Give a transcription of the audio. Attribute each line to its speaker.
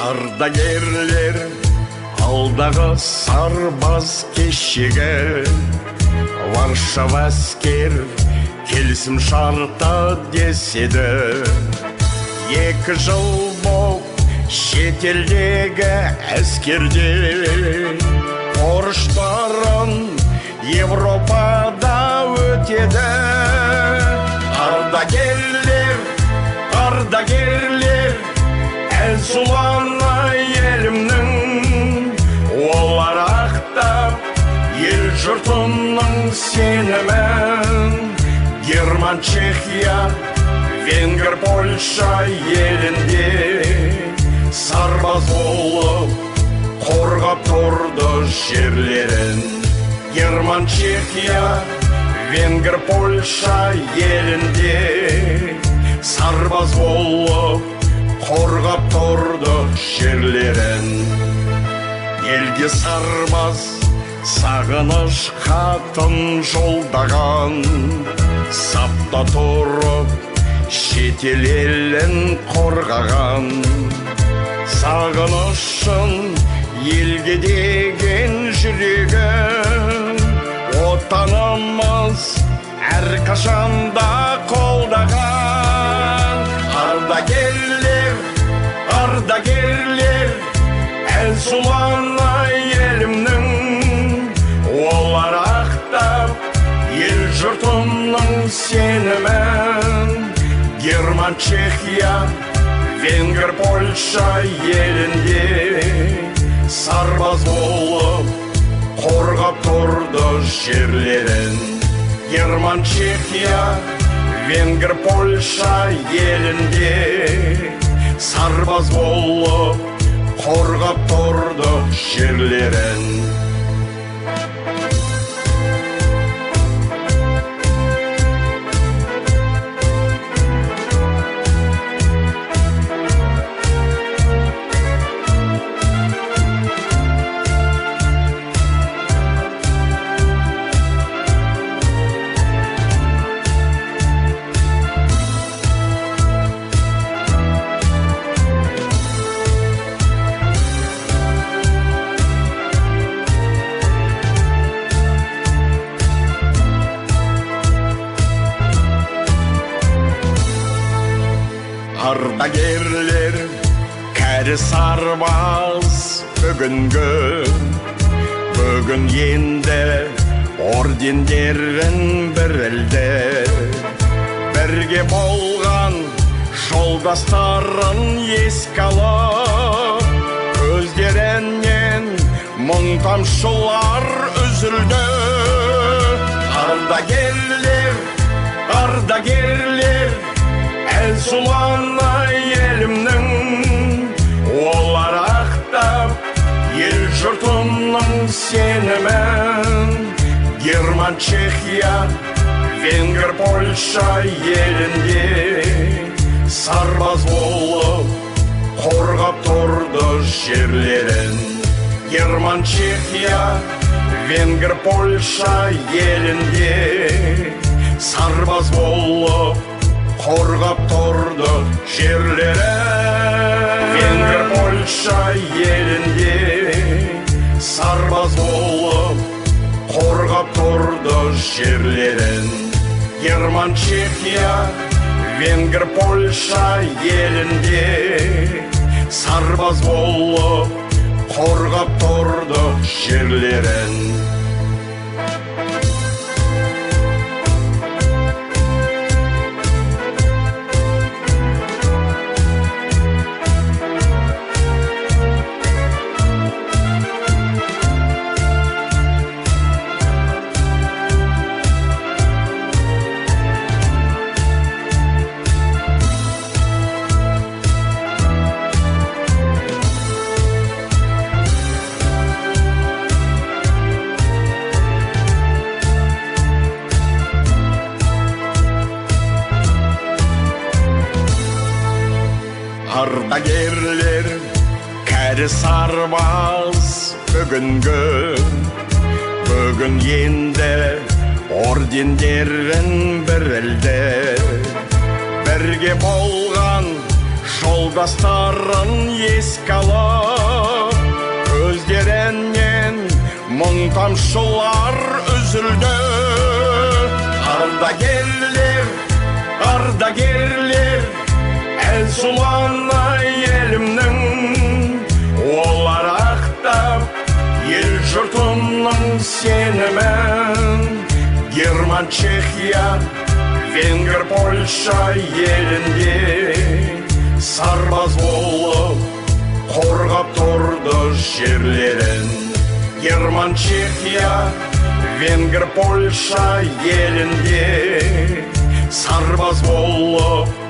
Speaker 1: Ардагерлер алдағы сарбаз кешегі, Варшава әскер келісім шарта деседі. 2 жыл боп шетелдегі әскерде, борыштарын Европада өтеді. Ардагерлер әз ұланы елімнің, олар ақтап ел жұртының сенімін. Герман, Чехия, Венгр, Польша елінде сарбаз болып қорғап тұрды жерлерін. Герман, Чехия, Венгр, Польша елінде сарбаз болып қорғап тұрды жерлерін. Елге сарбаз сағыныш хатын жолдаған, сапта тұрып шетел елін қорғаған. Сағынышын елге деген жүрегі, отанымыз әрқашанда қолдаған. Ардагерлер әз ұланы елімнің, олар ақтап ел жұртының сенімін. Герман, Чехия, Венгр, Польша елінде сарбаз болып қорғап тұрды жерлерін. Герман, Чехия, Венгр, Польша елінде сарбаз болып қорғап тұрды жерлерін. Ардагерлер кәрі сарбаз бүгін енді ордендерін бірілді. Бірге болған жолдастарын еске алып, көздерінен мұң тамшылар үзілді. Ардагерлер әз ұланы елімнің, олар ақтап ел жұртының сенімін. Герман, Чехия, Венгр, Польша елінде сарбаз болып қорғап тұрды жерлерін. Герман, Чехия, Венгр, Польша елінде сарбаз болып қорғап тұрды жерлерін. Венгр, Польша елінде сарбаз болып қорғап тұрды жерлерін. Герман, Чехия, Венгр, Польша елінде сарбаз болып қорғап тұрды жерлерін. ардагерлер, кәрі сарбаз бүгін енді ордендерін бірілді. Бірге болған жолдастарын еске алып, көздерінен мұң тамшылар үзілді. Ардагерлер, әл сұланы елімнің, олар ақтап ел жұртының сенімін. Герман, Чехия, Венгр, Польша елінде сарбаз болып қорғап тұрды жерлерін. Герман, Чехия, Венгр, Польша елінде сарбаз болып